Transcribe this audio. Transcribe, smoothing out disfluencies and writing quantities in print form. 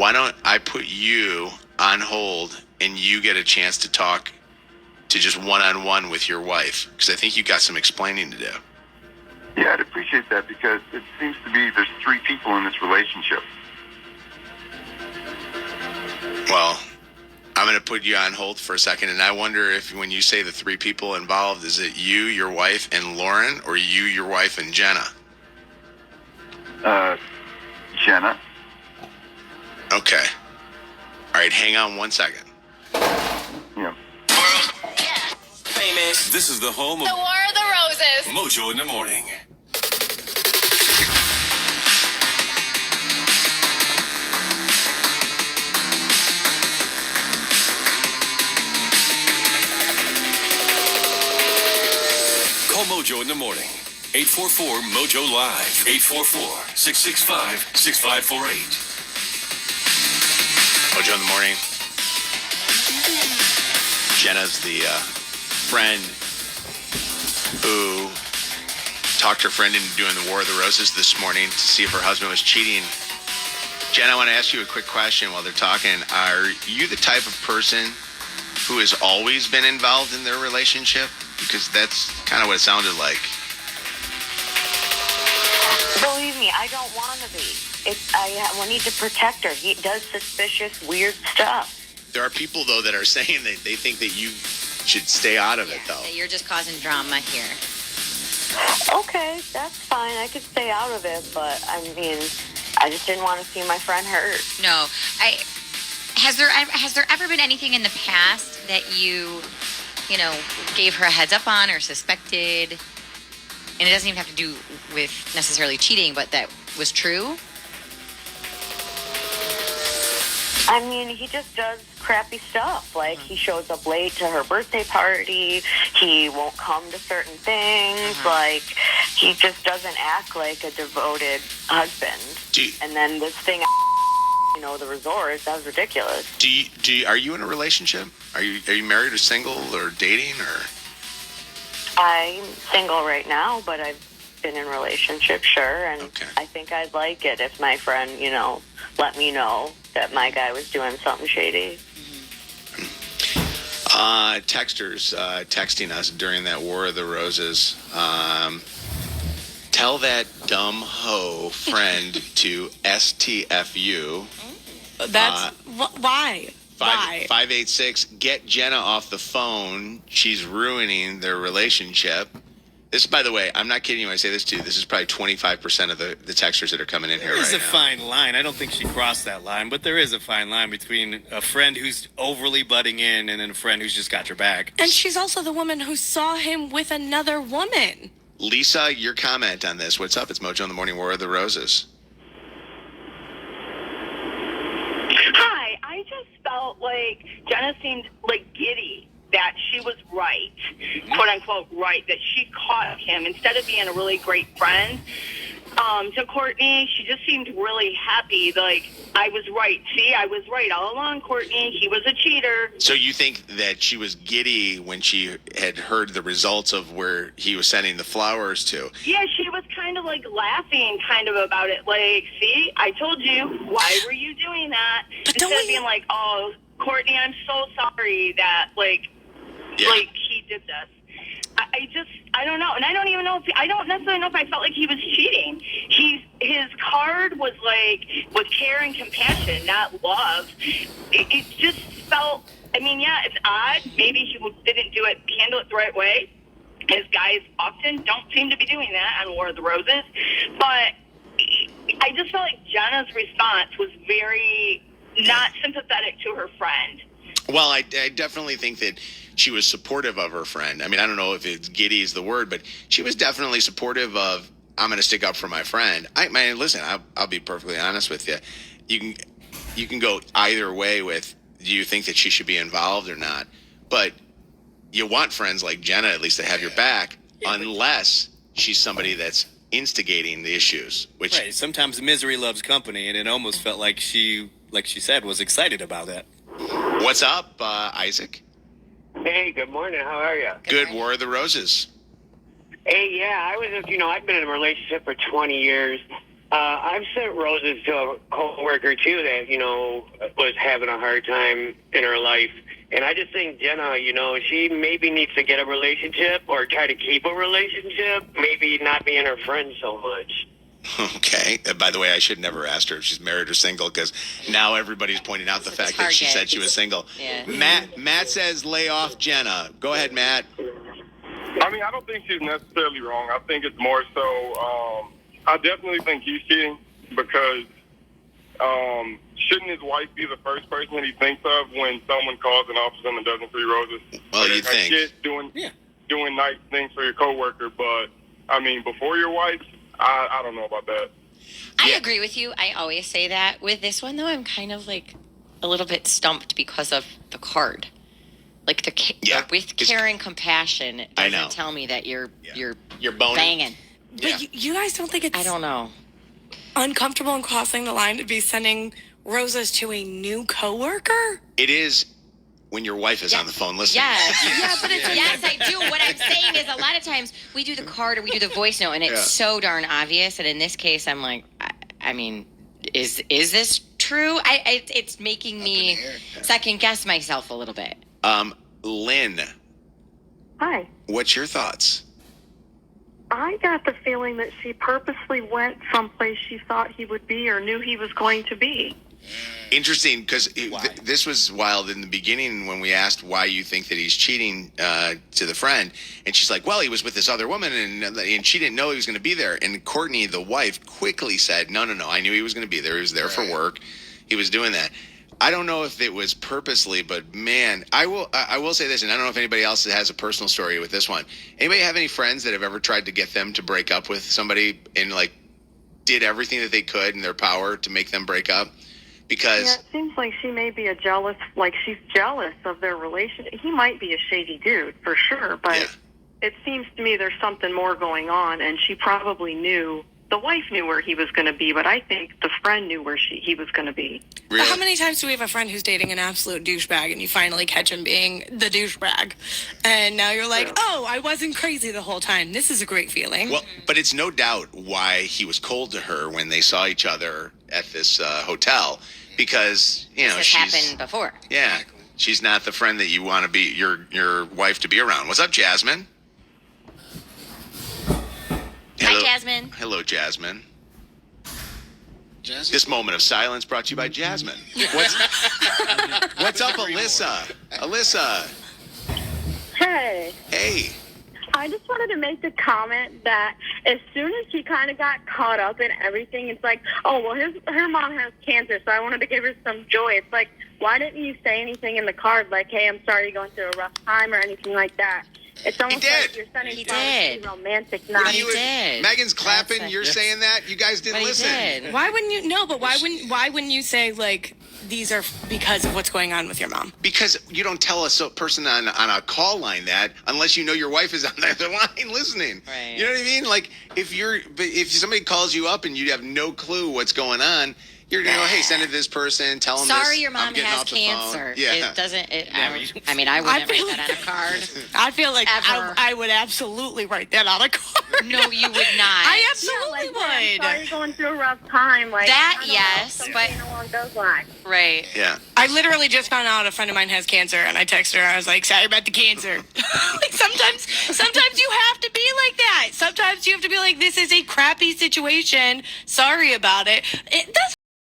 why don't I put you on hold and you get a chance to talk to just one-on-one with your wife? Because I think you got some explaining to do. Yeah, I'd appreciate that because it seems to be there's three people in this relationship. Well, I'm going to put you on hold for a second, and I wonder if when you say the three people involved, is it you, your wife, and Lauren, or you, your wife, and Jenna? Jenna. Okay. All right, hang on 1 second. Yeah. Famous. This is the home of The War of the Roses. Mojo in the Morning. Call Mojo in the Morning. 844-MOJO Live. 844-665-6548. Mojo in the Morning. Jenna's the friend who talked her friend into doing the War of the Roses this morning to see if her husband was cheating. Jen, I want to ask you a quick question while they're talking. Are you the type of person who has always been involved in their relationship? Because that's kind of what it sounded like. Believe me, I don't want to be. I need to protect her. He does suspicious, weird stuff. There are people, though, that are saying that they think that you should stay out of it, though. That you're just causing drama here. Okay, that's fine. I could stay out of it, but I mean, I just didn't want to see my friend hurt. No, has there ever been anything in the past that you gave her a heads up on or suspected? And it doesn't even have to do with necessarily cheating, but that was true? I mean, he just does crappy stuff. Like, he shows up late to her birthday party. He won't come to certain things. Like, he just doesn't act like a devoted husband. And then this thing, the resort, that was ridiculous. Are you in a relationship? Are you married or single or dating or? I'm single right now, but I've been in relationships, sure, and okay. I think I'd like it if my friend, let me know that my guy was doing something shady. Texters texting us during that War of the Roses. Tell that dumb hoe friend to STFU. That's why? Why? 586, get Jenna off the phone. She's ruining their relationship. This, by the way, I'm not kidding you when I say this to you. This is probably 25% of the texters that are coming in here right now. There is a fine line. I don't think she crossed that line, but there is a fine line between a friend who's overly butting in and then a friend who's just got your back. And she's also the woman who saw him with another woman. Lisa, your comment on this. What's up? It's Mojo in the Morning, War of the Roses. Hi, I just felt like Jenna seemed like giddy that she was right, quote unquote right, that she caught him instead of being a really great friend to Courtney. She just seemed really happy, like, I was right. See, I was right all along, Courtney. He was a cheater. So you think that she was giddy when she had heard the results of where he was sending the flowers to? Yeah, she was kind of like laughing kind of about it. Like, see, I told you. Why were you doing that? Instead of being like, oh, Courtney, I'm so sorry that, like he did this. I don't know. And I don't even know I don't necessarily know if I felt like he was cheating. His card was like, with care and compassion, not love. It just felt, it's odd. Maybe he didn't handle it the right way. As guys often don't seem to be doing that on War of the Roses. But I just felt like Jenna's response was very not sympathetic to her friend. Well, I definitely think that she was supportive of her friend. I don't know if it's giddy is the word, but she was definitely supportive of, I'm going to stick up for my friend. Listen, I'll be perfectly honest with you. You can go either way with, do you think that she should be involved or not? But you want friends like Jenna at least to have your back, unless she's somebody that's instigating the issues. Which right. Sometimes misery loves company, and it almost felt like she said, was excited about that. What's up, Isaac? Hey, good morning. How are you? Good. War of the Roses. Hey, yeah, I was just, I've been in a relationship for 20 years, I've sent roses to a coworker too that was having a hard time in her life, and I just think Jenna, she maybe needs to get a relationship or try to keep a relationship, maybe not being her friend so much. Okay. By the way, I should never ask her if she's married or single because now everybody's pointing out the fact that she said she was single. Yeah. Matt says lay off Jenna. Go ahead, Matt. I mean, I don't think she's necessarily wrong. I think it's more so, I definitely think he's cheating because shouldn't his wife be the first person that he thinks of when someone calls and offers him a dozen free roses? Well, you think. Kid doing nice things for your coworker, but, I mean, before your wife, I don't know about that. I agree with you. I always say that. With this one, though, I'm kind of like a little bit stumped because of the card. Like with care and compassion, it doesn't tell me that you're boning. banging. But you guys don't think it's I don't know. uncomfortable and crossing the line to be sending roses to a new coworker? It is when your wife is on the phone listening. Yes. Yes, I do. What I'm saying is a lot of times we do the card or we do the voice note, and it's so darn obvious. And in this case, I'm like, I mean, is this true? It's making me second guess myself a little bit. Lynn. Hi. What's your thoughts? I got the feeling that she purposely went someplace she thought he would be or knew he was going to be. Interesting, because this was wild in the beginning when we asked why you think that he's cheating to the friend, and she's like, well, he was with this other woman, and she didn't know he was going to be there. And Courtney, the wife, quickly said, no, I knew he was going to be there. He was there for work. He was doing that. I don't know if it was purposely, but man, I will say this, and I don't know if anybody else has a personal story with this one. Anybody have any friends that have ever tried to get them to break up with somebody and like did everything that they could in their power to make them break up? Because it seems like she may be she's jealous of their relationship. He might be a shady dude for sure, but it seems to me there's something more going on, and she probably knew. The wife knew where he was going to be, but I think the friend knew where he was going to be. Really? How many times do we have a friend who's dating an absolute douchebag and you finally catch him being the douchebag? And now you're like, oh, I wasn't crazy the whole time. This is a great feeling. Well, but it's no doubt why he was cold to her when they saw each other at this hotel, because, she's happened before. Yeah. She's not the friend that you want to be, your wife to be around. What's up, Jasmine? Hi, Jasmine. Hello, Jasmine. This moment of silence brought to you by Jasmine. What's up, Alyssa? Alyssa. Hey. Hey. I just wanted to make the comment that as soon as he kind of got caught up in everything, it's like, oh, well, her mom has cancer, so I wanted to give her some joy. It's like, why didn't you say anything in the card like, hey, I'm sorry you're going through a rough time or anything like that? It's almost like you're sending flowers romantic. He did. Megan's clapping. You're saying that. You guys didn't listen. Did. Why wouldn't you? No, but why wouldn't you say like these are because of what's going on with your mom? Because you don't tell a person on a call line that unless you know your wife is on the other line listening. Right. You know what I mean? Like if somebody calls you up and you have no clue what's going on, you're going to go, hey, send it to this person, tell them sorry this. your mom has cancer. Yeah. It doesn't, I mean, I wouldn't write that on a card. I feel like I would absolutely write that on a card. No, you would not. I absolutely would. I'm sorry you're going through a rough time. Like that, yes, but along those lines. Right. Yeah. I literally just found out a friend of mine has cancer, and I texted her. I was like, sorry about the cancer. Like sometimes you have to be like that. Sometimes you have to be like, this is a crappy situation. Sorry about it. That's